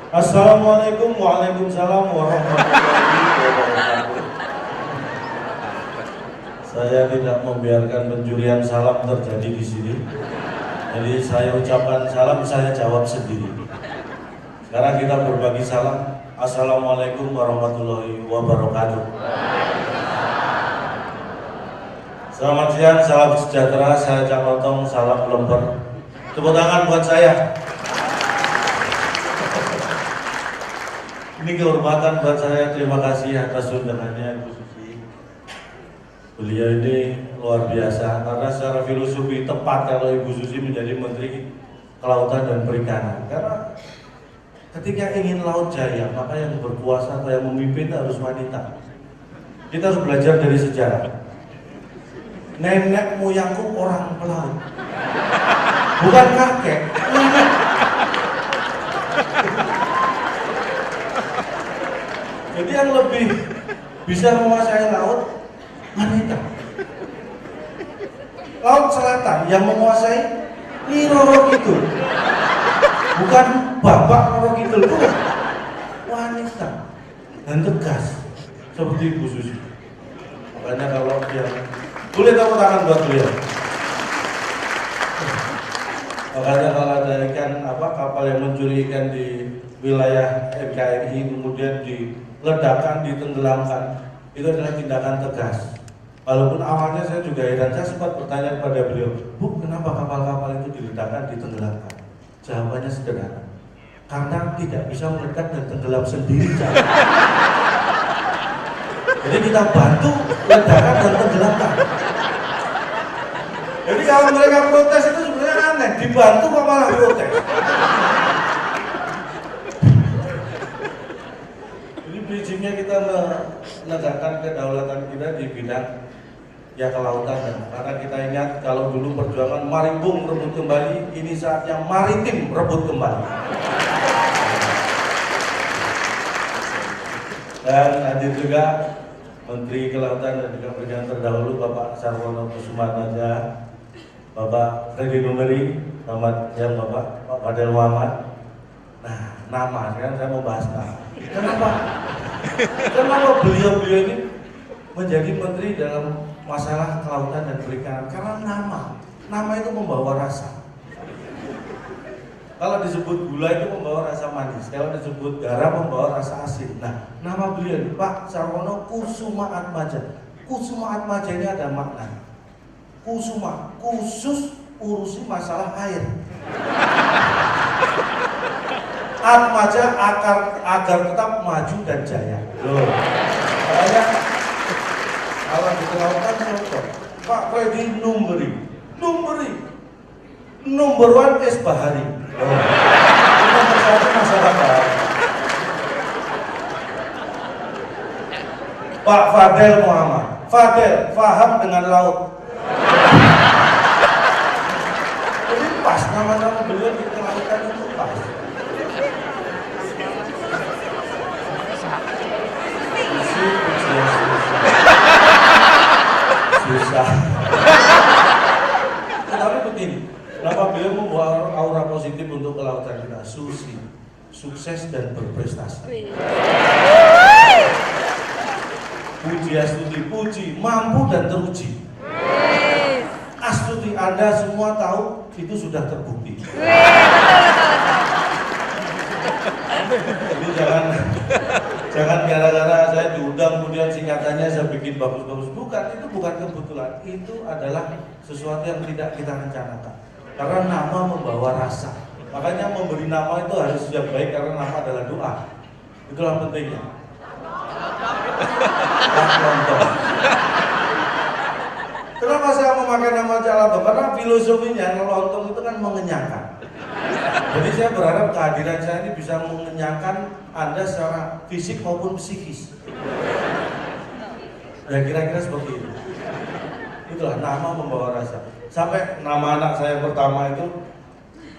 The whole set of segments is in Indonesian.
Assalamualaikum, waalaikumsalam warahmatullahi wabarakatuh. Saya tidak membiarkan pencurian salam terjadi di sini. Jadi saya ucapkan salam, saya jawab sendiri. Sekarang kita berbagi salam. Assalamualaikum warahmatullahi wabarakatuh. Selamat siang, salam sejahtera. Saya Cak Lotong, salam lemper. Tepuk tangan buat saya. Ini kehormatan buat saya, terima kasih atas undangannya Ibu Susi. Beliau ini luar biasa karena secara filosofi tepat kalau Ibu Susi menjadi Menteri Kelautan dan Perikanan. Karena ketika ingin laut jaya, maka yang berkuasa atau yang memimpin harus wanita. Kita harus belajar dari sejarah. Nenek moyangku orang pelaut, bukan kakek, nenek. Jadi yang lebih bisa menguasai laut, wanita. Laut selatan yang menguasai Nyi Roro Kidul, bukan Bapak Roro Kidul, bukan. Wanita dan tegas seperti Ibu Susi. Makanya kalau dia boleh tepuk tangan buat beliau. Makanya kalau ada ikan kapal yang mencuri ikan di wilayah NKRI kemudian diledakkan, ditenggelamkan, itu adalah tindakan tegas. Walaupun awalnya saya juga heran, saya sempat bertanya kepada beliau, Bu, kenapa kapal-kapal itu diledakkan, ditenggelamkan? Jawabannya sederhana, karena tidak bisa meledak dan tenggelam sendiri. Jadi kita bantu ledakan dan tenggelamkan. Jadi kalau mereka protes itu sebenarnya aneh, dibantu kok malah protes. Jadi bridgingnya kita menegakkan kedaulatan kita di bidang ya kelautan. Karena kita ingat kalau dulu perjuangan maritim rebut kembali, ini saatnya maritim rebut kembali. Dan hadir juga Menteri Kelautan dan juga Perikanan terdahulu Bapak Sarwono Kusumaatmadja, Bapak Freddy Numberi, selamat siang Bapak, Pak Fadel Muhammad. Nah, nama, sekarang saya mau bahas nama. Kenapa beliau-beliau ini menjadi menteri dalam masalah kelautan dan perikanan? Karena nama itu membawa rasa. Kalau disebut gula itu membawa rasa manis, kalau disebut garam membawa rasa asin. Nah, nama beliau ini Pak Sarwono Kusumaatmadja. Kusumaatmadja ini ada makna. Kusuma, khusus urusi masalah air. Atmadja agar tetap maju dan jaya. Loh. Makanya kalau di kelautan contoh, Pak Freddy Numberi, number one es bahari. Loh. Itu masyarakat. Pak Fadel Muhammad, Fadel paham dengan laut. Jadi pas nama-nama beliau di kelautan itu pas. Susah. Tetapi begini, kenapa beliau membawa aura positif untuk kelautan kita? Susi, sukses dan berprestasi. Puji Astuti, puji, mampu dan teruji. Astuti, Anda semua tahu itu sudah terbukti. Jadi jangan gara-gara saya diundang kemudian singkatannya saya bikin bagus-bagus. Bukan, itu bukan kebetulan. Itu adalah sesuatu yang tidak kita rencanakan. Karena nama membawa rasa. Makanya memberi nama itu harus yang baik karena nama adalah doa. Itulah pentingnya. Kenapa saya memakai nama Cak Lotong? Karena filosofinya lontong itu kan mengenyangkan. Jadi saya berharap kehadiran saya ini bisa mengenyangkan Anda secara fisik maupun psikis. Ya kira-kira seperti itu. Itulah nama membawa rasa. Sampai nama anak saya pertama itu,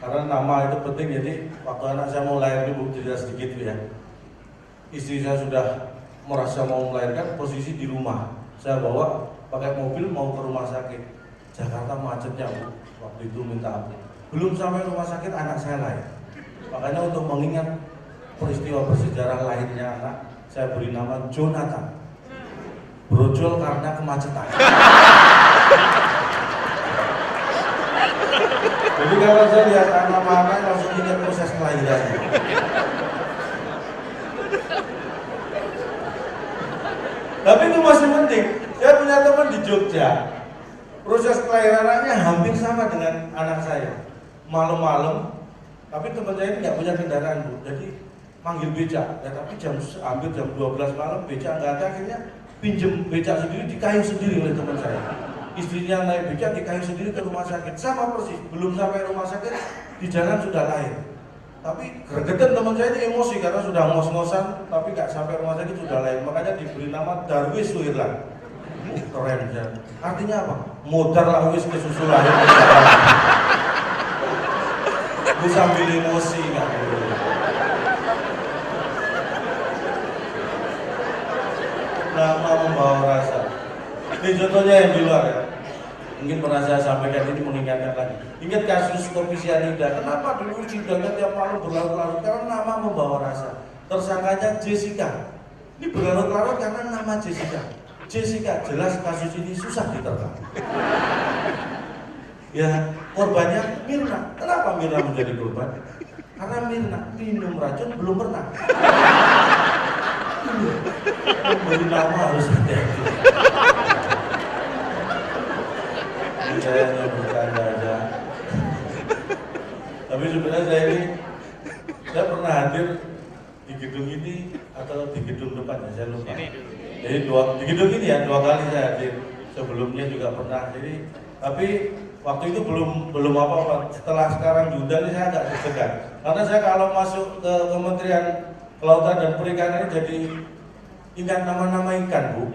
karena nama itu penting, jadi waktu anak saya mau lahir dulu cerita sedikit ya. Istri saya sudah merasa mau melahirkan, posisi di rumah. Saya bawa pakai mobil mau ke rumah sakit. Jakarta macetnya Bu. Waktu itu minta ampun. Belum sampai rumah sakit anak saya lahir. Makanya untuk mengingat peristiwa bersejarah lahirnya anak, saya beri nama Jonathan. Brojol karena kemacetan. Jadi kalau saya lihat anak-anak langsung ingat proses kelahirannya. Tapi itu masih penting. Saya punya teman di Jogja. Proses kelahiran anaknya hampir sama dengan anak saya. Malam-malam, tapi teman saya ini nggak punya kendaraan, Bu. Jadi manggil becak. Ya, tapi hampir jam 12 malam becak nggak ada, akhirnya pinjem becak sendiri, dikayu sendiri oleh teman saya. Istrinya naik becak, dikayu sendiri ke rumah sakit. Sama persis, belum sampai rumah sakit, di jalan sudah lahir. Tapi gregetan teman saya ini emosi karena sudah ngos-ngosan, tapi nggak sampai rumah sakit sudah lahir. Makanya diberi nama Darwis Suirlan. Keren ya. Artinya apa? Modar lah wis kesusu lahir. Itu sambil emosi nggak boleh. Nama membawa rasa. Ini contohnya yang di luar ya. Mungkin pernah saya sampaikan, ini mengingatkan lagi. Ingat kasus kopi cyanida. Kenapa dulu sidangnya tiap malam berlarut-larut? Karena nama membawa rasa. Tersangkanya Jessica. Ini berlarut-larut karena nama Jessica. Jessica, jelas kasus ini susah diterka. Ya, korbannya Mirna. Kenapa Mirna menjadi korban? Karena Mirna minum racun belum pernah. Memberi nama harus hati-hati. Ini saya hanya bercanda aja. Tapi sebenarnya saya pernah hadir di gedung ini atau di gedung depannya, saya lupa. Jadi di gedung ini ya 2 kali saya hadir. Sebelumnya juga pernah. Jadi tapi waktu itu belum apa-apa. Setelah sekarang diundang ini saya agak deg-degan. Karena saya kalau masuk ke Kementerian Kelautan dan Perikanan jadi ingat nama-nama ikan, Bu.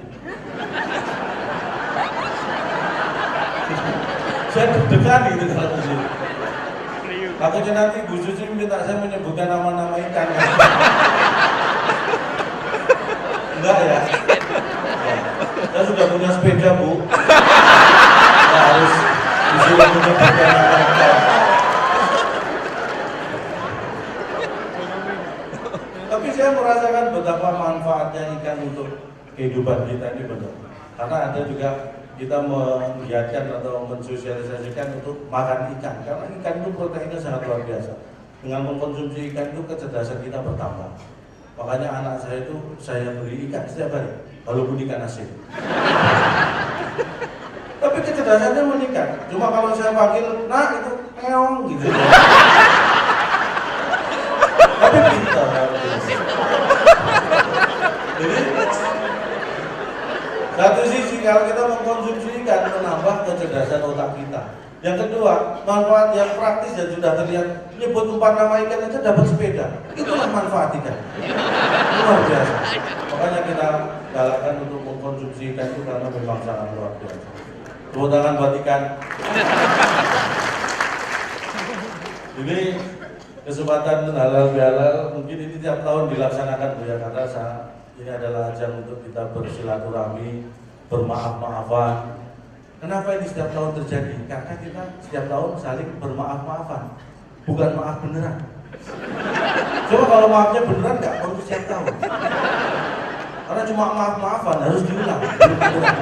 Saya deg-degan gitu kalau di sini. Takutnya nanti Bu Susi minta saya menyebutkan nama-nama ikan. Enggak ya? Saya sudah punya sepeda, Bu. Saya harus disuruh menyebutkan nama ikan. Tapi saya merasakan betapa manfaatnya ikan untuk kehidupan kita ini benar. Karena ada juga kita menggiatkan atau mensosialisasikan untuk makan ikan. Karena ikan itu proteinnya sangat luar biasa. Dengan mengkonsumsi ikan itu kecerdasan kita bertambah. Makanya anak saya itu saya beri ikan setiap hari, walaupun ikan asin. Tapi kecerdasannya meningkat. Cuma kalau saya panggil, nah itu ngeong gitu. Tapi pintar. Jadi satu sisi kalau kita mengkonsumsi ikan menambah kecerdasan otak kita. Yang kedua, manfaat yang praktis dan sudah terlihat, menyebut 4 nama ikan aja dapat sepeda. Itulah manfaat ikan. Luar biasa. Makanya kita galakkan untuk mengkonsumsi ikan itu karena memang sangat luar biasa. Tepuk tangan buat ikan. Ini kesempatan halal bihalal, mungkin ini tiap tahun dilaksanakan, Bu ya, karena ini adalah ajang untuk kita bersilaturahmi, bermaaf-maafan. Kenapa ini setiap tahun terjadi? Karena kita setiap tahun saling bermaaf-maafan, bukan maaf beneran. Coba kalau maafnya beneran nggak perlu setiap tahun. Karena cuma maaf-maafan harus diulang, belum beneran.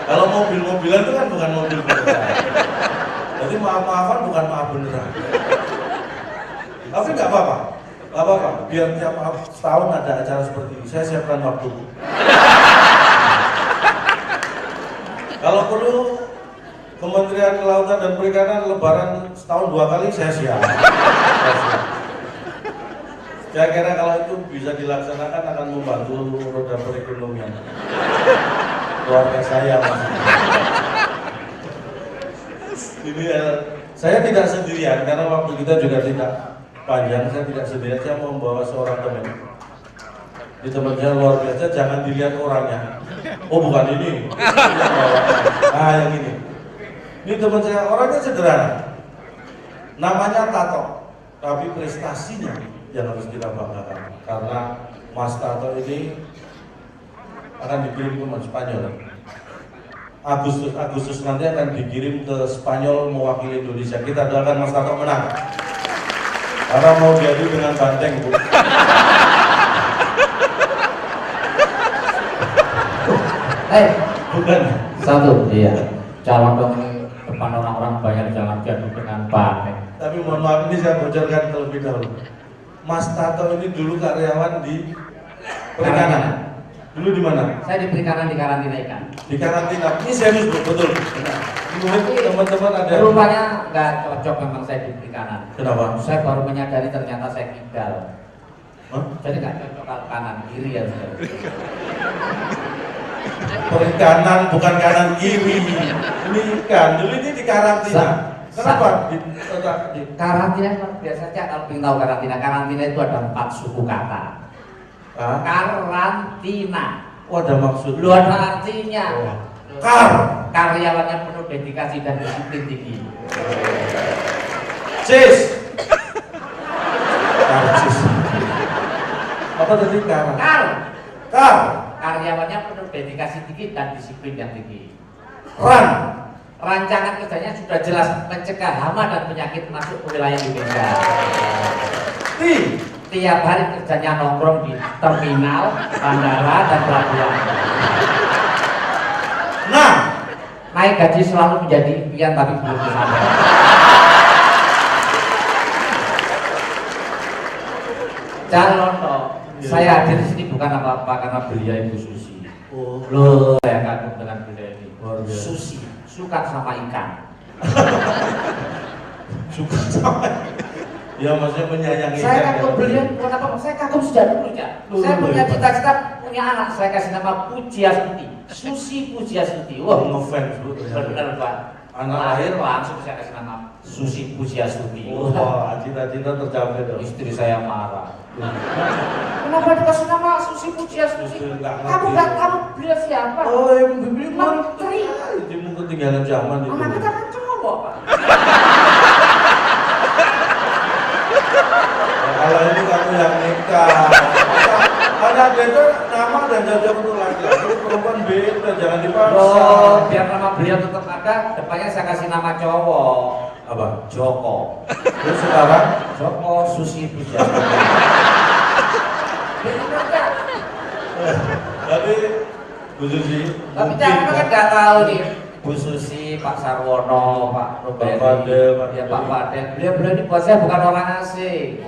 Kalau mobil-mobilan itu kan bukan mobil beneran. Jadi maaf-maafan bukan maaf beneran. Tapi nggak apa-apa, nggak apa-apa. Biar tiap tahun ada acara seperti ini, saya siapkan waktu. Kalau perlu Kementerian Kelautan dan Perikanan lebaran setahun 2 kali saya siap. Saya kira kalau itu bisa dilaksanakan akan membantu roda perekonomian keluarga saya. Ini saya tidak sendirian karena waktu kita juga tidak panjang. Saya tidak sendirian, saya membawa seorang teman. Di teman saya luar biasa, jangan dilihat orangnya. Oh bukan ini. Nah yang ini. Ini teman saya, orangnya sederhana. Namanya Tato, tapi prestasinya yang harus kita banggakan. Karena Mas Tato ini akan dikirim ke Spanyol. Agustus nanti akan dikirim ke Spanyol mewakili Indonesia. Kita doakan Mas Tato menang. Karena mau diadu dengan banteng, Bu. Bukan. Satu, iya. Calon dong depan orang-orang banyak, jangan diadu dengan banteng. Tapi mohon maaf, ini saya bocorkan terlebih dahulu. Mas Tato ini dulu karyawan di perikanan. Dulu di mana? Saya di perikanan di karantina ikan. Di karantina. Ini serius, Bu, betul. Teman-teman ada. Rupanya nggak cocok memang saya di perikanan. Kenapa? Saya baru menyadari ternyata saya kidal. Hah? Jadi nggak cocok kalau kanan kiri ya. Perikanan bukan kanan kiri. Ini ikan. Dulu ini di karantina. Kenapa? Di karantina biasanya kalau ingin tahu karantina itu ada 4 suku kata. Hah? Karantina. Oh, ada maksud. Lu ada artinya. Oh. Karyawannya penuh dedikasi dan disiplin tinggi. Cis. Karcis. Apa tadi kar? Karyawannya penuh dedikasi tinggi dan disiplin yang tinggi. Rancangan kerjanya sudah jelas mencegah hama dan penyakit masuk ke wilayah Indonesia. Tiap hari kerjanya nongkrong di terminal, bandara, dan pelabuhan. Naik gaji selalu menjadi impian tapi belum tercapai. Calon saya hadir di sini bukan apa-apa karena beliau Ibu Susi. Loh, saya kagum dengan beliau ini. Susi, suka sama ikan. Suka sama. Ya maksudnya menyayangi. Saya kagum beliau, bukan apa-apa. Saya kagum sejak dulu ya. Saya punya cita-cita punya anak. Saya kasih nama Pujiastuti. Susi Pujiastuti. Wah, ngefans Bu. Bener Pak. Anak lahir langsung saya kasih nama Susi Pujiastuti. Wah, cita-cita tercapai dong. Istri saya marah. Kenapa dikasih nama Susi Pujiastuti? Kamu nggak tahu beliau siapa? Oh, yang bibir menteri. Itu ketinggalan zaman itu. Anak kita kan cowok Pak. Kalau ini kamu yang nikah. Anak itu nama dan cocok untuk laki-laki, perempuan beda, jangan dipaksa. Oh, biar nama beliau tetap ada, depannya saya kasih nama cowok. Apa? Joko. Terus sekarang Joko Susi Pujiastuti. Tapi Bu Susi. Tapi jangan kan nggak tahu nih. Bu Susi, Pak Sarwono, Pak Robert, ya Pak Fadel. Beliau ini buat saya bukan orang asing.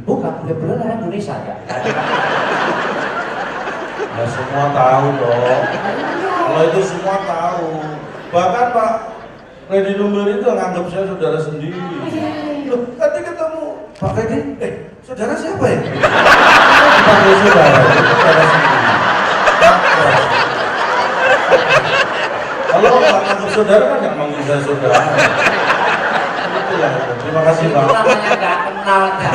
Bukan, beliau orang Indonesia ya. Ya semua tahu dong. Kalau itu semua tahu. Bahkan Pak Freddy Numberi itu nganggap saya saudara sendiri. Loh, tadi ketemu Pak Freddy, saudara siapa ya? Panggil saudara sendiri. Kalau nggak nganggap saudara kan nggak manggil saya saudara. Itulah. Terima kasih Pak. Itu namanya nggak kenal aja.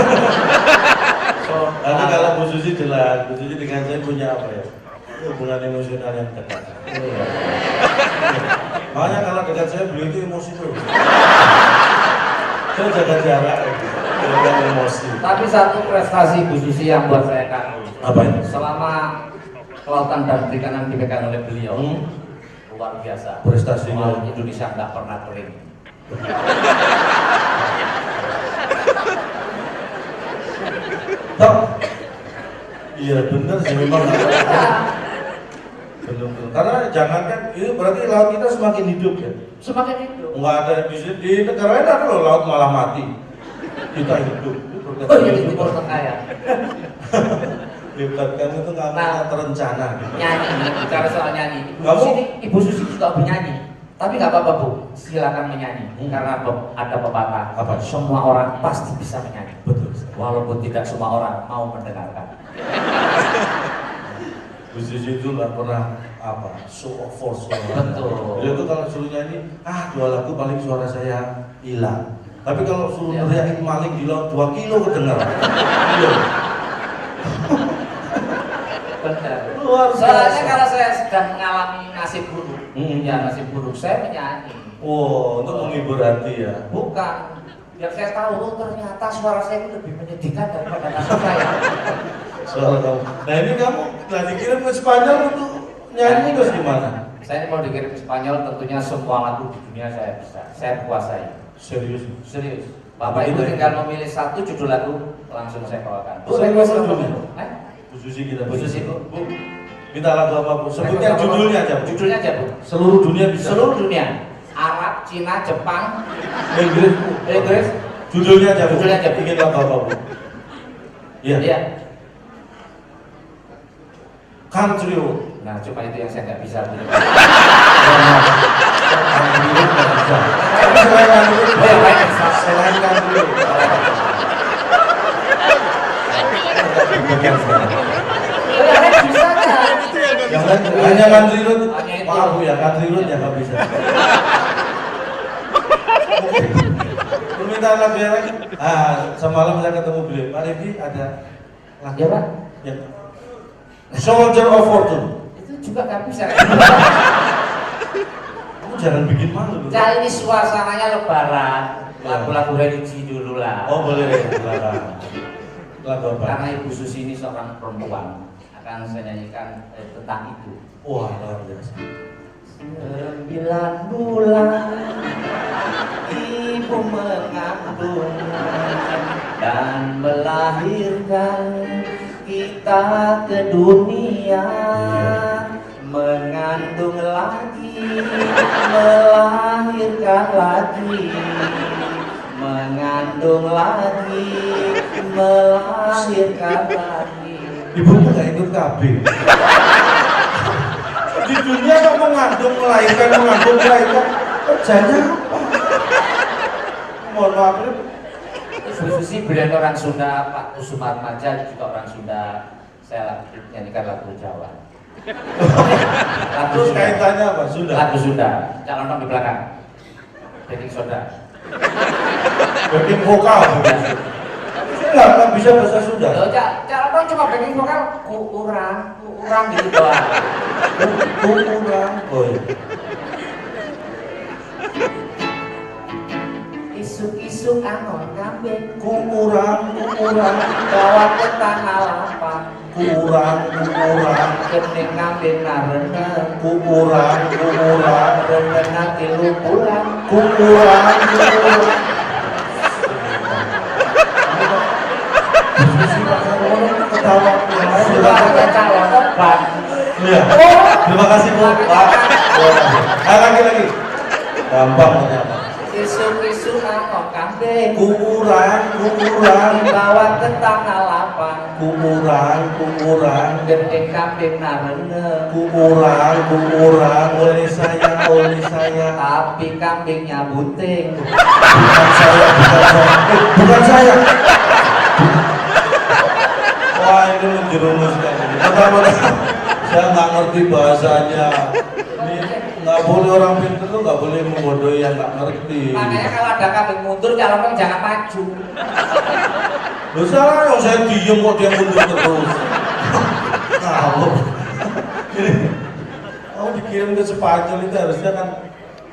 Tapi kalau Bu Susi jelas, Bu Susi dengan saya punya apa ya? Hubungan emosional yang dekat. Makanya kalau dekat saya beliau itu emosi terus. Saya jaga jarak, jaga emosi. Tapi satu prestasi Bu Susi yang buat saya kagum. Apa itu? Selama kelautan dan perikanan dipegang oleh beliau, luar biasa. Prestasinya Indonesia nggak pernah kering. Iya benar sih memang. Benar. Karena jangankan itu berarti laut kita semakin hidup ya. Semakin hidup. Enggak ada di negara lain ada loh laut malah mati. Kita hidup. Oh iya di Timur Tengah ya. Hebat kamu itu nggak terencana. Gitu. Nyanyi, bicara soal nyanyi. Ibu Susi juga penyanyi. Tapi nggak apa-apa Bu, silakan menyanyi. Karena ada pepatah. Apa? Semua orang pasti bisa menyanyi. Betul. Walaupun tidak semua orang mau mendengarkan. Bu Susi itu nggak pernah apa show of force. Betul. Dia tuh kalau suruh nyanyi, 2 lagu paling suara saya hilang. Tapi kalau suruh teriakin maling di laut 2 kilo kedengaran. Benar. Luar biasa. Soalnya kalau saya sedang mengalami nasib buruk, ya nasib buruk saya menyanyi. Oh, untuk menghibur hati ya. Bukan. Biar saya tahu, oh ternyata suara saya itu lebih menyedihkan daripada nasib saya. Suara kamu. Nah ini kamu lagi dikirim ke Spanyol untuk nyanyi terus gimana? Saya mau dikirim ke Spanyol, tentunya semua lagu di dunia saya bisa, saya kuasai. Serius. Serius. Bapak Ibu tinggal memilih satu judul lagu, langsung saya bawakan. Bu, Serius request judulnya? Bu Susi kita. Bu Susi Bu. Minta lagu apa Bu? Sebutkan judulnya aja. Judulnya aja Bu. Seluruh dunia bisa. Seluruh dunia. Arab, Cina, Jepang, Inggris. Inggris. Judulnya aja. Judulnya aja. Ingin lagu apa Bu? Iya. Iya. Country Road. Nah, cuma itu yang saya nggak bisa. Country Road nggak bisa. Selain Country Road. Yang lain hanya Country Road. Maaf Bu ya, Country Road ya nggak bisa. Permintaan lagu yang lain. Semalam saya ketemu beliau. Pak Rifki ada lagu. Ya Pak. Ya. Soldier of Fortune. Itu juga nggak bisa. Kamu jangan bikin malu. Kali ini suasananya Lebaran. Lagu-lagu religi dulu lah. Oh boleh. Lagu apa? Karena Ibu Susi ini seorang perempuan, akan saya nyanyikan tentang itu. Wah luar biasa. 9 bulan ibu mengandung dan melahirkan kita ke dunia, mengandung lagi, melahirkan lagi, mengandung lagi, melahirkan lagi. Ibu tuh nggak ikut KB. Di dunia kok mengandung melahirkan kerjanya apa? Mohon maaf ini. Ibu Susi beliau orang Sunda, Pak Kusumatmaja juga orang Sunda. Saya nyanyikan lagu Jawa. Lagu Terus Sunda. kaitannya apa? Sudah. Lagu Sunda. Jangan nonton di belakang. Baking soda. Backing vokal. Saya nggak bisa bahasa Sunda. Loh, jangan cuma baking vokal. Kurang gitu doang. Kurang. Oh iya. Isuk-isuk anon kambing. Kurang. Bawa ke tanah lapang. Kurang. Kening kambing narena. Kurang. Rendena tilu pulang. Kurang. Ketawa. Sudah ada calon depan. Iya. Terima kasih Bu. Pak. Lagi. Gampang ternyata. Isu-isu anon kambing. Kurang. Bawa ke tanah lapang. Kurang. Gending kambing narene. Kurang. Oleh saya. Tapi kambingnya bunting. Bukan saya. Wah ini menjerumuskan. Pertama saya nggak ngerti bahasanya. Ini nggak boleh orang pintar tuh nggak boleh membodohi yang nggak ngerti. Makanya kalau ada kambing mundur, calon jangan maju. Loh salah yang saya diem kok dia mundur terus. Ngawur. Ini kamu dikirim ke Spanyol itu harusnya kan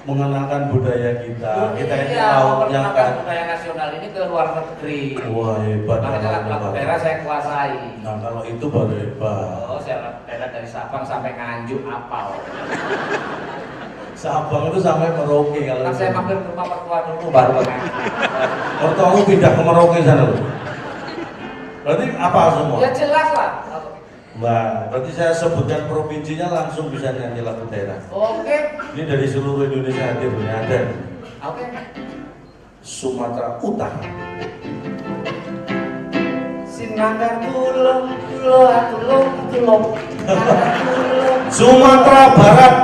mengenalkan budaya kita. Kita ini mau maunya mengenalkan kan. budaya nasional ini ke luar negeri. Wah hebat. Makanya lagu daerah saya kuasai. Nah kalau itu baru hebat. Oh, saya daerah dari Sabang sampai Nganjuk apal. Sabang itu sampai Merauke kalau. Kan saya mampir ke rumah mertua dulu baru ke Nganjuk. Mertuamu pindah ke Merauke sana loh. Berarti apa semua? Ya jelas lah. Nah, berarti saya sebutkan provinsinya langsung bisa nyanyi lagu daerah. Oke. Ini dari seluruh Indonesia hadir, ini ada. Oke. Sumatera Utara. Sinanggar tulung. Sumatera Barat.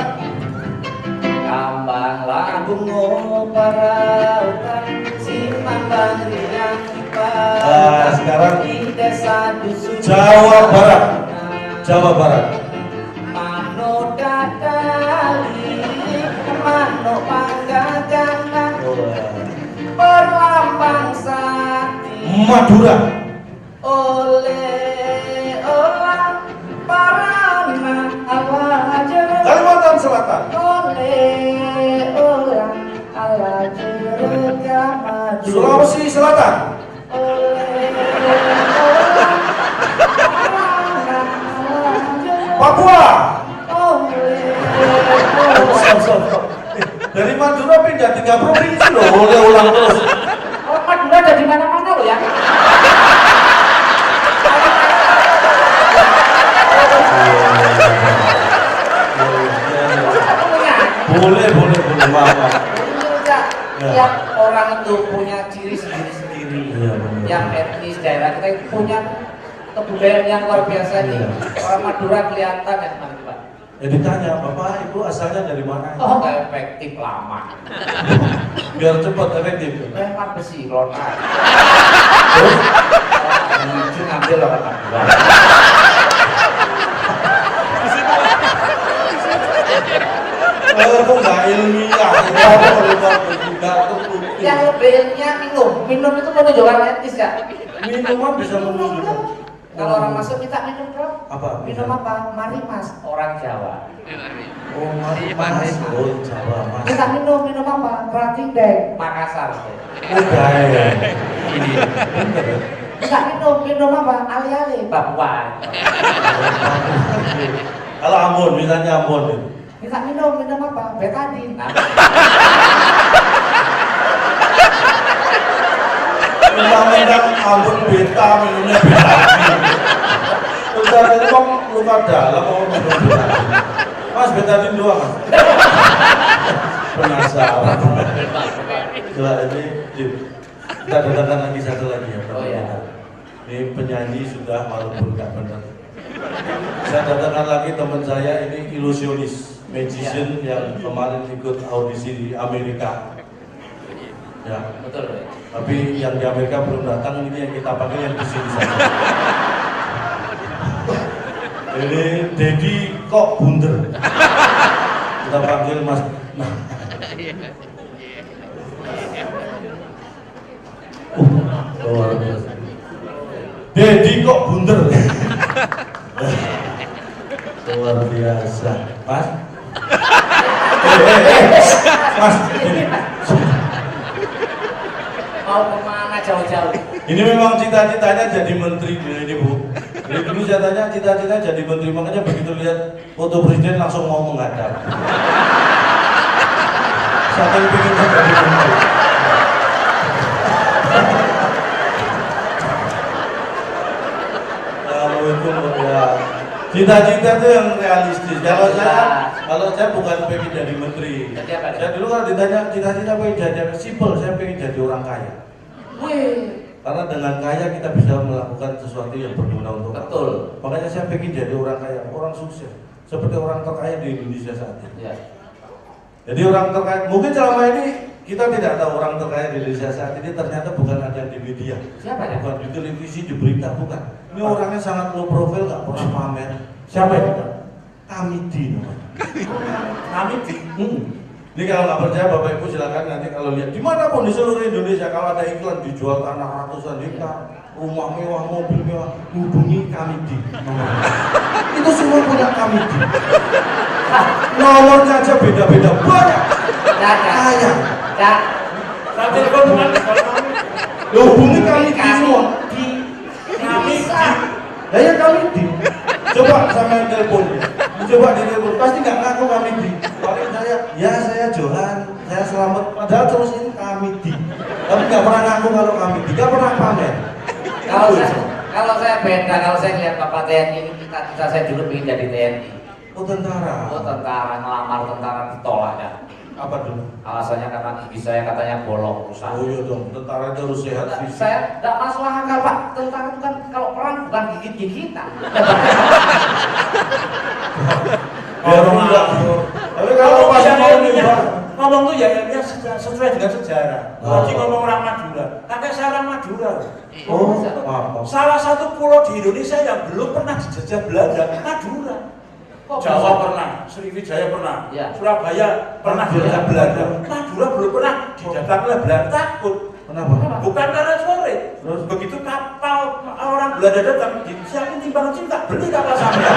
Kambang Lampung Parautan Simandang Riang Nah, sekarang di desa dusun Jawa Barat. Mano dadali, mano panggagana, perlambang sakti. Madura. Oleh orang parana alajar. Kalimantan Selatan. Oleh orang alajar madu. Sulawesi Selatan. Papua. Dari Dari Madura pindah 3 provinsi loh, boleh ulang terus. Orang Madura ada di mana-mana loh ya. Boleh, maaf. Yang orang itu punya ciri sendiri-sendiri. Yang etnis daerah kita itu punya kebudayaan yang luar biasa nih. Orang Madura kelihatan ya teman-teman. Ya ditanya, Bapak Ibu asalnya dari mana? Oh, nggak efektif lama. Biar cepat efektif. Memang besi lontar. Terus menuju ngambil orang Madura. Kok nggak ilmiah? Yang lebih ilmiah minum itu menunjukkan etis ya. Minuman bisa menunjukkan. Kalau orang masuk minta minum dong. Apa? Minum apa? Mari mas, orang Jawa. Oh, mas. Oh, Jawa, mas. Minta minum apa? Rating deh, Makassar. Udah ya. Minta minum apa? Ali-ali, Papua. Kalau Ambon, misalnya Ambon. Minta minum apa? Betadine. Minta Ambon beta, minumnya betadine. Udah itu kok luka dalam mau minum betadine. Mas betadine doang mas. Penasaran. Coba ini kita datangkan lagi satu lagi ya. Oh ya. Ini penyanyi sudah walaupun nggak benar. Saya datangkan lagi teman saya ini ilusionis, magician yang kemarin ikut audisi di Amerika. Ya, Betul. tapi yang di Amerika belum datang, ini yang kita panggil yang di sini saja. Ini Dedi kok bunder. Kita panggil Mas. Nah. Luar biasa. Dedi kok bunder. Luar biasa. Mas. Mas. Mau kemana jauh-jauh? Ini memang cita-citanya jadi menteri ini Bu. Dari dulu saya tanya cita-cita jadi menteri, makanya begitu lihat foto presiden langsung mau menghadap. Saking pengen jadi menteri. Kalau itu ya cita-cita itu yang realistis. Kalau saya bukan pengen jadi menteri. Jadi apa? Saya dulu kalau ditanya cita-cita pengen jadi simpel, saya pengen jadi orang kaya. Wih. Karena dengan kaya kita bisa melakukan sesuatu yang berguna untuk orang. Betul. Makanya saya pengen jadi orang kaya, orang sukses, seperti orang terkaya di Indonesia saat ini. Ya. Jadi orang terkaya, mungkin selama ini kita tidak tahu orang terkaya di Indonesia saat ini ternyata bukan ada di media. Siapa ya? Bukan di televisi, di berita, bukan. Ini orangnya sangat low profile, nggak pernah pamer. Siapa itu? Kamidi namanya. Kamidi. Ini kalau nggak percaya Bapak Ibu silakan nanti kalau lihat dimanapun di seluruh Indonesia kalau ada iklan dijual tanah ratusan hektar, rumah mewah, mobil mewah, hubungi Kamidi. Itu semua punya Kamidi. Nomornya aja beda-beda banyak. Kaya. Tapi kok bukan Hubungi Kamidi semua. Kamidi. Ya Kamidi. Coba sama telepon. Coba di telepon pasti nggak ngaku Kamidi. Paling saya Johan, saya Selamat, padahal terus ini Kamidi. Tapi nggak pernah ngaku kalau Kamidi, nggak pernah pamer. Kalau saya beda, kalau saya lihat Bapak TNI ini kita saya dulu ingin jadi TNI. Oh tentara. Oh tentara, ngelamar tentara ditolak ya. Apa dulu? Alasannya karena ibu saya katanya bolong urusan. Oh iya dong, tentara itu harus sehat fisik. Saya tidak masalah akal Pak, tentara itu kan kalau perang bukan gigit-gigitan. Biar enggak. Tapi kalau pas mau nih ngomong tuh ya sesuai dengan sejarah. Jadi ngomong orang Madura, kakek saya orang Madura. Oh, maaf. Salah satu pulau di Indonesia yang belum pernah dijajah Belanda, Madura. Jawa pernah, Sriwijaya pernah, Ya. Surabaya pernah dijajah Belanda. Madura belum pernah dijajah oleh Belanda. Takut. Kenapa? Bukan karena sore. Terus? Begitu kapal orang Belanda datang, siapin timbangan cinta, beli kapal sampai.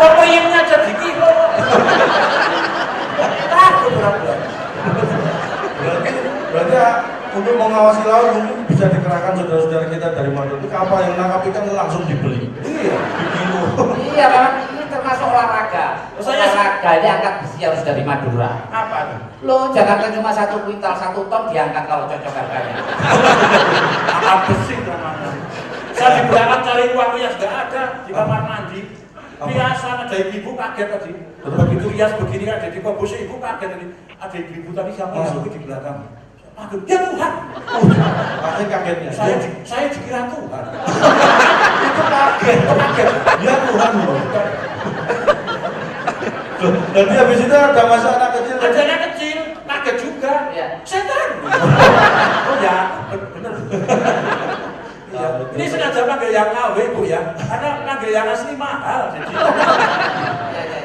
Pemiliknya jadi kilo. Takut orang Belanda. Berarti untuk mengawasi laut mungkin bisa dikerahkan saudara-saudara kita dari Madura. Itu kapal yang nangkap ikan langsung dibeli. Iya. Di kilo. Iya, karena ini termasuk olahraga. olahraganya angkat besi harus dari Madura. Apa tuh? Lo jangan cuma 1 kuintal 1 ton diangkat kalau cocok harganya. Angkat besi namanya. Saya di belakang cari uang rias nggak ada di kamar mandi. Biasa ada ibu kaget tadi. Begitu rias begini ada di kopus ibu kaget tadi. Ada ibu tadi siapa masuk di belakang. Aduh, ya Tuhan. Pasti kagetnya. Saya dikira Tuhan. Itu kaget. Ya Tuhan. Jadi habis itu ada masa anak kecil. Ada anak kecil, kaget juga. Ya. Setan. Oh ya, benar. Ya. Ini sengaja panggil yang KW Bu ya, karena panggil yang asli mahal. Jadi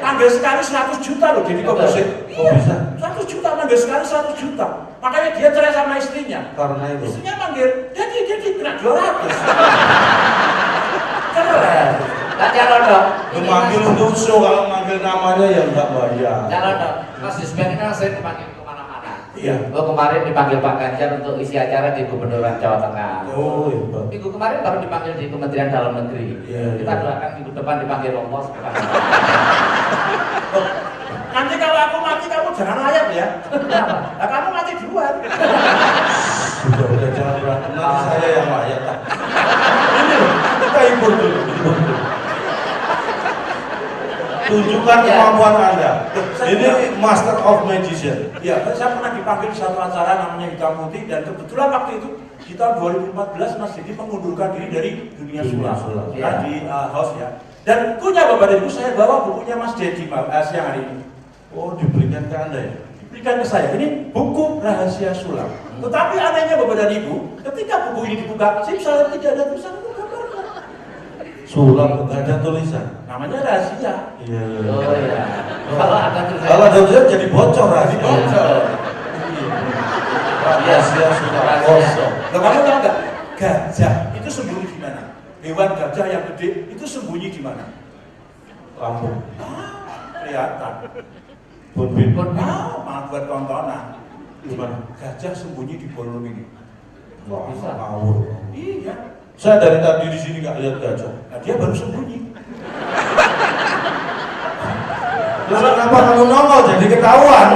panggil sekali 100 juta loh jadi komposit. Oh bisa? 100 juta panggil sekali 100 juta. Makanya dia cerai sama istrinya. Karena itu. Istrinya panggil, jadi kena 200. Keren. Nah, calon dong. Memanggil untuk show, kalau manggil namanya ya enggak bayar. Calon dong. Mas Yusben ini kan sering dipanggil kemana-mana. Iya. Oh kemarin dipanggil Pak Ganjar untuk isi acara di Gubernuran Jawa Tengah. Oh hebat. Minggu kemarin baru dipanggil di Kementerian Dalam Negeri. Iya, Kita iya. doakan minggu depan dipanggil Lombok. Nanti kalau aku mati kamu jangan layak ya. Kenapa? Nah, kamu mati duluan. Sudah jangan berantem. Nanti saya yang layak. Ini loh, kita hibur dulu. Tunjukkan Ya. kemampuan Anda. Ini Master of Magician. Ya, saya pernah dipanggil di satu acara namanya Hitam Putih dan kebetulan waktu itu di tahun 2014 Mas Didi mengundurkan diri dari dunia Dunia sulap sulap. kan di house ya. Dan punya Bapak dan Ibu saya bawa bukunya Mas Dedi siang hari ini. Oh diberikan ke Anda ya? Diberikan ke saya. Ini buku rahasia sulap. Tetapi anehnya Bapak dan Ibu, ketika buku ini dibuka, saya tidak ada tulisan itu gambarnya. Sulap nggak ada tulisan. Namanya rahasia. Iya iya. Oh iya. Kalau ada tulisan. Kalau ada tulisan jadi bocor Jadi rahasia. bocor. Rahasia sulap Rahasia. kosong. Loh, kamu tahu nggak? Gajah itu sembunyi di mana? Hewan gajah yang gede itu sembunyi di mana? Lampung. Kelihatan. Bonbin. Malah buat tontonan. Gimana? Gajah sembunyi di bolong ini. Wah, Bisa. ngawur. Iya. Saya dari tadi di sini nggak lihat gajah. Nah, dia baru sembunyi. Terus kenapa kamu nongol jadi ketahuan?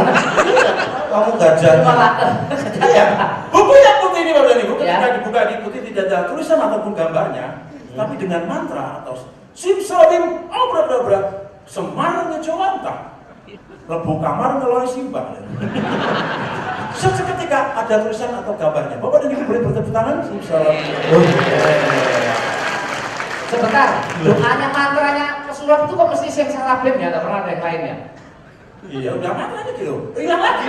Kamu gajah. Malah Iya. Buku yang putih ini Bapak dan Ibu ketika Ya. dibuka di putih tidak ada tulisan ataupun gambarnya, tapi dengan mantra atau simsalim abrakadabra semarang ngejawanta. Lebu kamar ngeloi simbah. Seketika ada tulisan atau gambarnya. Bapak dan Ibu boleh bertepuk tangan. Simsalim. sebentar. Doanya mantranya kesulap itu kok mesti sing salabim ya, tak pernah ada yang lainnya. Iya, udah mantranya gitu. Hilang lagi.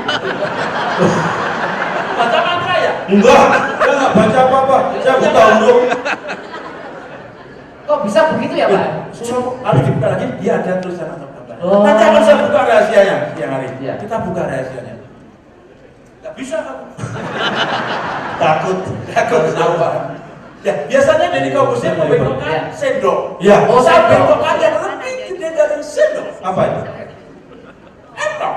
Baca mantra ya? Enggak, saya nggak baca apa-apa. Saya buta huruf. Kok bisa begitu ya, Pak? Lalu dibuka lagi, dia ada tulisan atau gambar. Oh. Nanti akan saya buka rahasianya siang hari. Iya. Kita buka rahasianya. Gak bisa kamu. Takut. Takut tahu Pak. Ya, biasanya dari kampusnya membengkokkan Iya. sendok. Ya. Oh, Saya sendok. bengkokkan yang lebih gede dari sendok. Apa itu? Entong.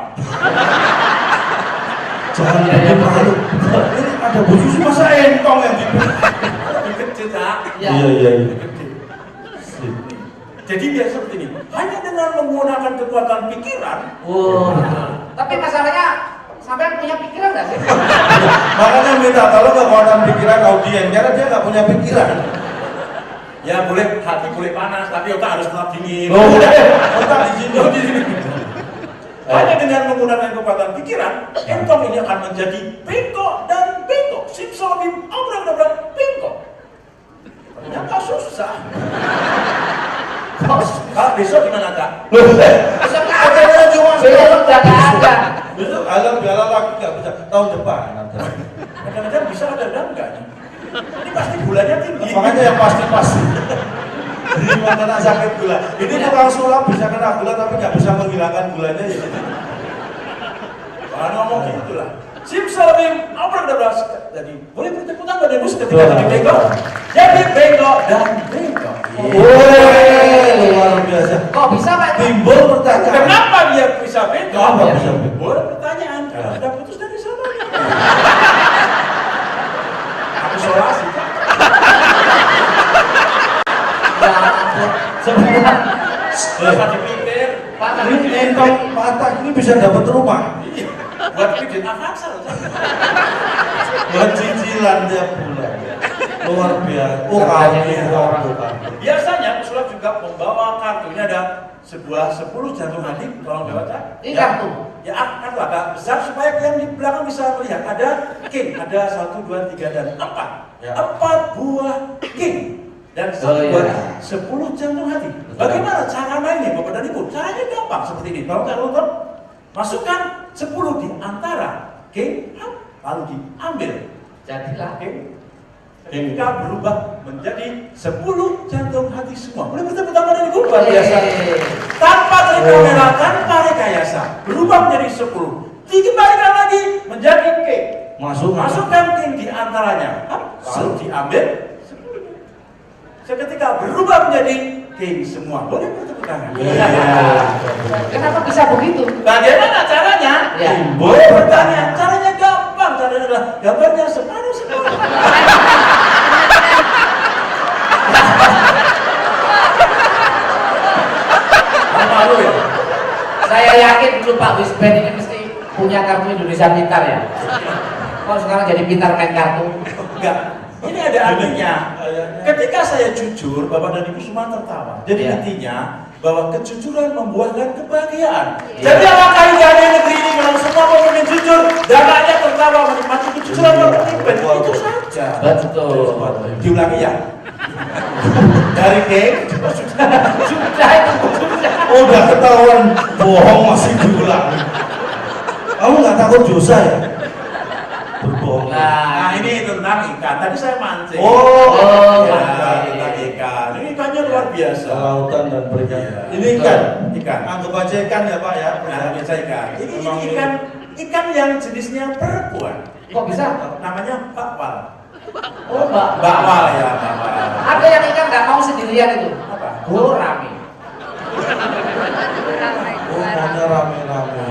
Jangan Iya, iya, bikin malu. Ini ada Bu Susi masa entong yang di. Lebih gede, Cak. Iya. Iya iya iya. Gede. Jadi biasa seperti ini. Hanya dengan menggunakan kekuatan pikiran. Oh. Tapi masalahnya sampai punya pikiran nggak sih? Makanya minta kalau nggak kekuatan pikiran audien, karena dia nggak punya pikiran. Ya boleh hati boleh panas, tapi otak harus tetap dingin. Oh, otak di sini. Oh, di sini. Hanya dengan menggunakan kekuatan pikiran, entong ini akan menjadi bengkok dan bengkok. Simsalabim, abrakadabra, bengkok. Ternyata susah. Kalau besok gimana, Kak? Bisa nggak ada cuma besok udah nggak ada. Besok alam biala lagi nggak bisa tahun depan. Kadang-kadang bisa, kadang-kadang enggak. Ini pasti gulanya tinggi. Makanya yang pasti-pasti. Terima kena sakit gula. Ini tukang sulap bisa kena gula tapi nggak bisa menghilangkan gulanya ya. Kalau ngomong gitu lah. Simsalabim, abrakadabra. Jadi boleh bertepuk tangan dan musik ketika jadi bengkok. Jadi bengkok dan bengkok. Woi, luar biasa. Kok bisa Pak? Timbul pertanyaan. Kenapa dia bisa bengkok? Kenapa bisa bengkok? Boleh pertanyaan. Karena sudah putus dari sana. Aku solasi. Ya ampun. Sebentar. Setelah dipikir, Pak Ini entong patah ini bisa dapat rumah. Buat bikin Avanza loh. Buat cicilan tiap bulan. Luar biasa. Oh, Biasanya pesulap juga membawa kartunya ada sebuah 10 jantung hati, tolong baca. Ini kartu. Ya kartu agak besar supaya yang di belakang bisa melihat. Ada king, ada 1, 2, 3 dan 4. Ya. 4 buah king dan 1 buah 10 jantung hati. Bagaimana cara mainnya Bapak dan Ibu? Caranya gampang seperti ini. Tolong tonton. Masukkan 10 di antara king, lalu diambil. Jadilah. King. Ketika berubah menjadi 10 jantung hati semua. Boleh bertepuk tangan dari luar biasa. Tanpa trik kamera, tanpa rekayasa. Berubah menjadi 10. Dikembalikan lagi menjadi K. Masukkan king di antaranya. Lalu diambil 10. Seketika berubah menjadi king semua. Boleh bertepuk tangan. Kenapa bisa begitu? Bagaimana caranya? Ya. Boleh bertanya. Caranya gampang. Caranya adalah gambarnya separuh-separuh. Malu ya? Saya yakin dulu Pak Wisben ini mesti punya kartu Indonesia Pintar ya. Kok sekarang jadi pintar main kartu? Enggak. Ini ada artinya. Ketika saya jujur, Bapak dan Ibu semua tertawa. Jadi Ya. intinya bahwa kejujuran membuahkan kebahagiaan. Jadi apakah indahnya negeri ini kalau semua pemimpin jujur dan rakyat tertawa menikmati kejujuran pemimpin? Itu saja. Betul. Diulangi ya. Dari King Sudah itu. Udah ketahuan bohong masih diulang. Kamu nggak takut dosa ya? Berbohong. Nah ini tentang ikan. Tadi saya mancing. Oh, ya, tentang ikan. Ini ikannya luar biasa. Lautan dan berikan. Iya. Ini ikan. Ikan. Anggap aja ikan ya Pak ya. Nah, biasa ikan. Ini Memang ikan yang jenisnya perempuan. Kok bisa? Namanya bakwal. Oh, Mbak. Bakwal ya, bakwal. Ada yang ikan nggak mau sendirian itu. Apa? Gurami. Oh, maunya rame-rame.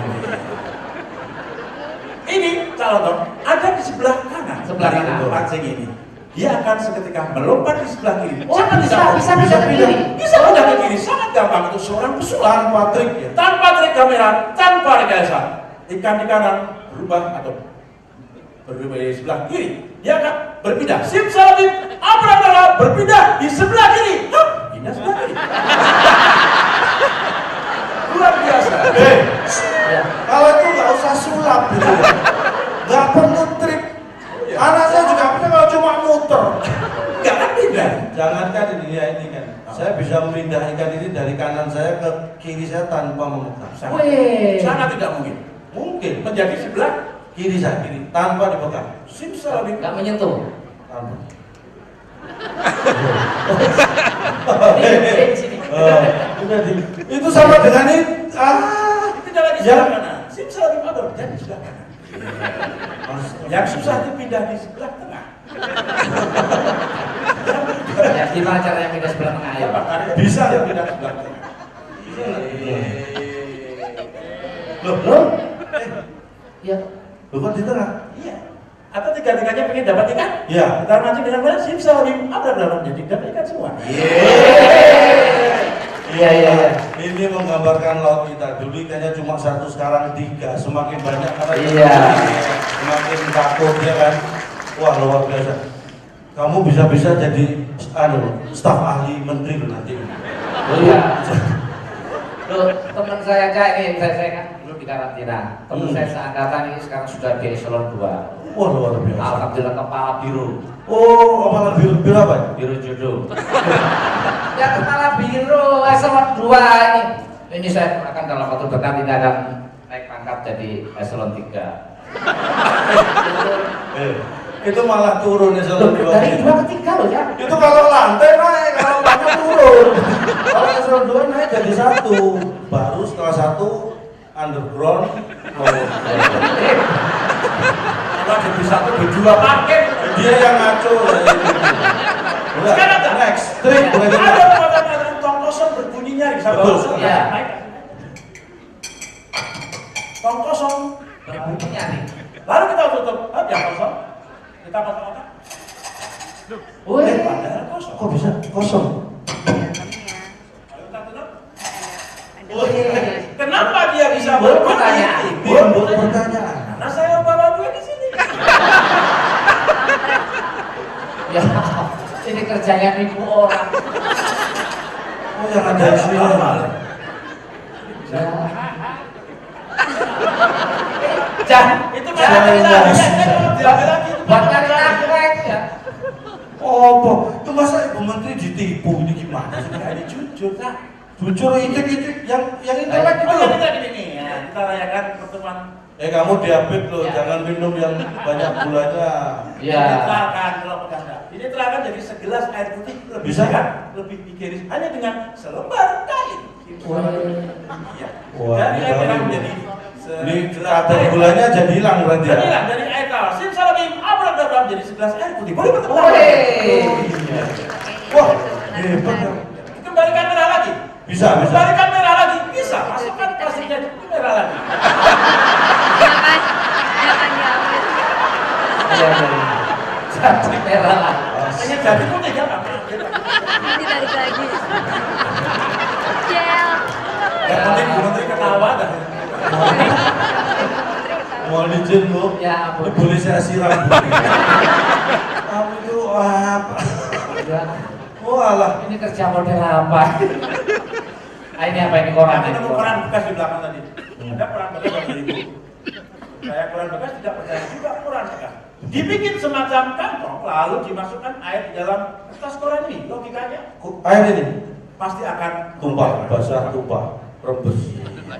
Ini calon ada di sebelah kanan. Sebelah dari kanan. pancing ini. Dia akan seketika melompat di sebelah kiri. Oh, Sangat bisa gampang. pindah ke kiri. Bisa pindah ke kiri. Sangat gampang untuk seorang pesulap. Tanpa trik ya. Tanpa trik kamera, tanpa rekayasa. Ikan di kanan berubah atau berubah di sebelah kiri. Dia akan berpindah. Simsalabim, abra berpindah di sebelah kiri. Hup, pindah sebelah kiri. Luar biasa. Ya. Kalau itu nggak usah sulap gitu. Nggak perlu trik. Anak saya juga bisa kalau cuma muter. Nggak akan pindah. Jangankan ini ya ini kan. Saya bisa memindah ikan ini dari kanan saya ke kiri saya tanpa memegang. Wih. Sangat tidak mungkin. Mungkin Menjadi sebelah kiri saya kiri tanpa dipegang. simsalabim. Nggak menyentuh. Tanpa. Sini. Udah itu sama dengan ini. Tidak lagi Ya. sebelah kanan. Simsalabim abra jadi sebelah kanan. Yang susah itu pindah di sebelah tengah. Ya, gimana caranya pindah sebelah tengah ya, Pak? Bisa ya ya? pindah sebelah tengah. Loh, Ya. loh kok di tengah? Iya. Atau tiga-tiganya pengen dapat ikan? Iya. Kita mancing dengan mana? Simsalabim abra jadi dapat ikan semua. Iya, iya, iya. Ini menggambarkan laut kita. Dulu ikannya cuma 1, sekarang 3. Semakin banyak karena Iya. semakin takut ya kan. Wah luar biasa. Kamu bisa-bisa jadi staf ahli menteri loh nanti. Oh iya. Loh, teman saya aja ini, saya kan dulu di karantina. Teman saya seangkatan ini sekarang sudah di eselon 2. Wah luar biasa. Alhamdulillah kepala biru. Oh, kepala biru apa? Biru jodoh. Ya kepala biru eselon 2 ini. Ini saya akan dalam waktu dekat ini akan naik pangkat jadi eselon 3. Itu malah turun eselon 2. Dari 2 ke 3 loh ya. Itu kalau lantai naik, kalau lantai turun. Kalau eselon 2 naik jadi 1. Baru setelah 1 underground. Kalau jadi satu, berdua paket. Dia yang ngaco. Udah, Sekarang tak? next, trik. Ada muatan-muatan tong kosong berbunyi nyaring. Betul. Iya. Tong kosong. Berbunyinya nih. Lalu kita tutup. Yang kosong. Kita kotak-kotak. Wih. Padahal kosong. Kok bisa kosong? Ayo kita tutup. Wih. Kenapa Ya, ini kerjanya nipu orang. Oh, yang ada isinya malah. Ya. Jangan, Itu Saya buat cari nafkah ya. Oh, itu masa Ibu Menteri ditipu ini gimana sih? Ini jujur, Kak. Jujur itu yang intelek itu loh. Kita gini ya, kita rayakan pertemuan. Kamu diabetes loh, Ya. jangan minum yang banyak gulanya. Ya. Ini terangkan kalau pegang. Ini terangkan jadi segelas air putih lebih Bisa? sehat, lebih higienis hanya dengan selembar kain. Iya. Wah, Dan ini air merah baru. menjadi Ini kadar gulanya jadi hilang berarti ya. Jadilah dari air tawar. Simsalabim abrakadabra menjadi segelas air putih. Boleh bertemu. Wah, hebat ya. Kembalikan merah lagi. Bisa. Kembalikan merah lagi. Bisa. Masukkan plastiknya itu merah lagi. Jangan diambil. Iya, jadi merah lah. Hanya jadi putih ya Pak. Nanti tarik lagi. Gel. Yang penting Bu Menteri ketawa dah. Mau izin Bu? Ya, Ini ampun. boleh saya siram Bu? Kamu itu apa? Ya. Oh alah. Ini kerja model apa? Ah, ini apa ini koran? Aku Ini nemu koran bekas di belakang tadi. Ada koran bekas dari Ibu. Saya koran bekas tidak percaya juga koran bekas. Dibikin semacam kantong lalu dimasukkan air di dalam kertas koran ini. Logikanya Air ini pasti akan tumpah, basah tumpah, rembes.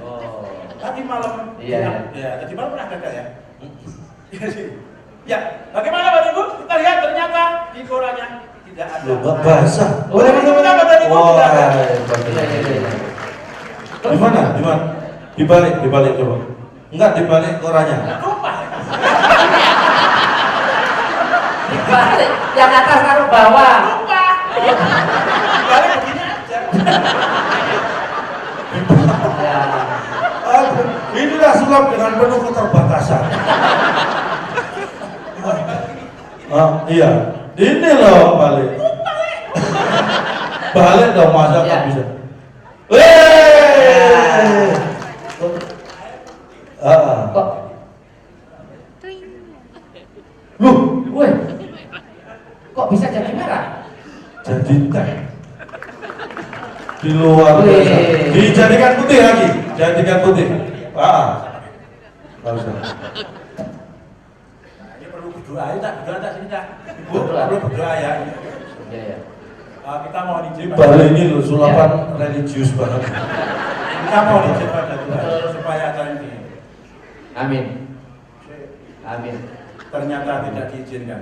Oh. Tadi malam, Iya. ya, tadi malam pernah gagal ya. Iya sih. Ya, bagaimana Bapak Ibu? Kita lihat ternyata di korannya tidak ada. Loh, basah. Boleh minum apa tadi Bu? Wah, Tidak ada. hebat. Iya. Di mana? Di mana? Dibalik coba. Enggak dibalik korannya. Tumpah. Dibalik, yang atas taruh bawah. Tumpah. Balik begini aja. Ya. Aduh, inilah sulap dengan penuh keterbatasan. Iya. Ini loh balik. Balik dong masa nggak Iya. bisa. Weh. Kok? Tuing. Loh, Wih. Kok bisa jadi merah? jadi teh. Di luar biasa. Wih. Dijadikan putih lagi. Jadikan putih. Nggak usah. Ini perlu berdoa ya, tak? Berdoa tak sini tak? Ibu Berdoa. perlu berdoa ya. Iya, ya. Kita mohon izin. Ini Bali ini loh sulapan religius banget. Kita mohon izin pada Tuhan supaya acara ini Amin. Amin. ternyata tidak diizinkan.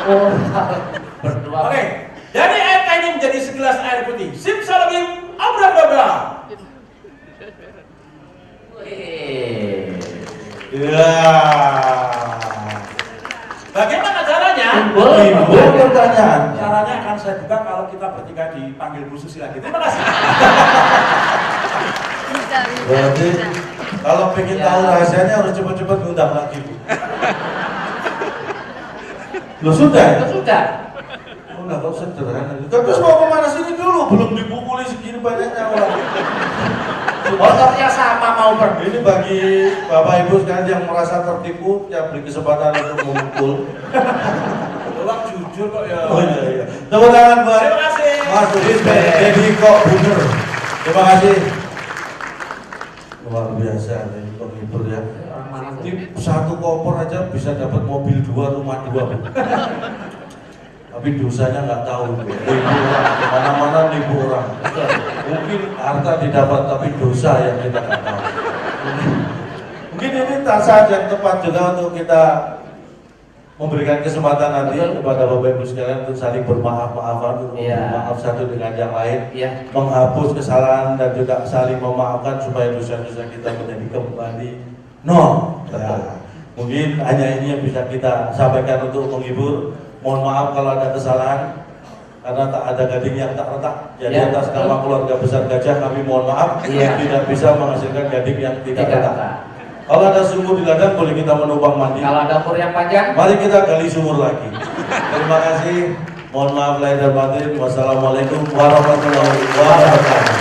Oh, berdoa. Oke, jadi air ini menjadi segelas air putih. Simsalabim abrakadabra. Wih. Ya. Bagaimana caranya? Timbul pertanyaan. Caranya akan saya buka kalau kita bertiga dipanggil Bu Susi lagi. Terima kasih. Bisa, bisa, Berarti bisa. kalau pengen Ya. tahu rahasianya harus cepat-cepat ngundang lagi Bu. Lo sudah ya? Sudah. Oh, nggak kok sederhana. Terus mau kemana sini dulu? Belum dipukuli segini banyaknya orang. Motornya sama mau pergi. Ini bagi Bapak Ibu sekalian yang merasa tertipu, yang beri kesempatan untuk memukul. Tolong jujur kok ya. Oh iya. Tepuk tangan buat Terima kasih. Mas Udin, Dedi kok bener. Terima kasih. Luar biasa nih penghibur ya. Ini satu koper aja bisa dapat mobil 2, rumah 2. Bu. Tapi dosanya nggak tahu, Bu. Nipu orang, kemana-mana nipu orang. Mungkin harta didapat tapi dosa yang kita nggak tahu. Mungkin ini saat yang tepat juga untuk kita memberikan kesempatan nanti Betul. kepada Bapak Ibu sekalian untuk saling bermaaf-maafan, untuk Iya. bermaaf satu dengan yang lain, Iya. menghapus kesalahan dan juga saling memaafkan supaya dosa-dosa kita menjadi kembali nol. Nah, mungkin hanya ini yang bisa kita sampaikan untuk menghibur. Mohon maaf kalau ada kesalahan karena tak ada gading yang tak retak. Jadi Ya, atas betul. nama keluarga besar Gajah kami mohon maaf Iya. tidak bisa menghasilkan gading yang tidak Tidak retak. retak. Kalau ada sumur di ladang boleh kita menumpang mandi. Kalau dapur yang panjang, Mari kita gali sumur lagi. Terima kasih. Mohon maaf lahir dan batin. Wassalamualaikum warahmatullahi wabarakatuh.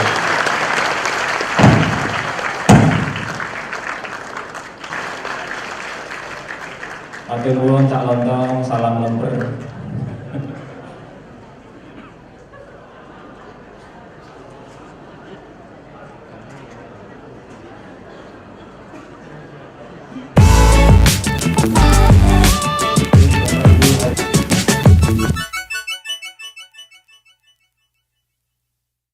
Matur nuwun Cak Lontong, salam lemper.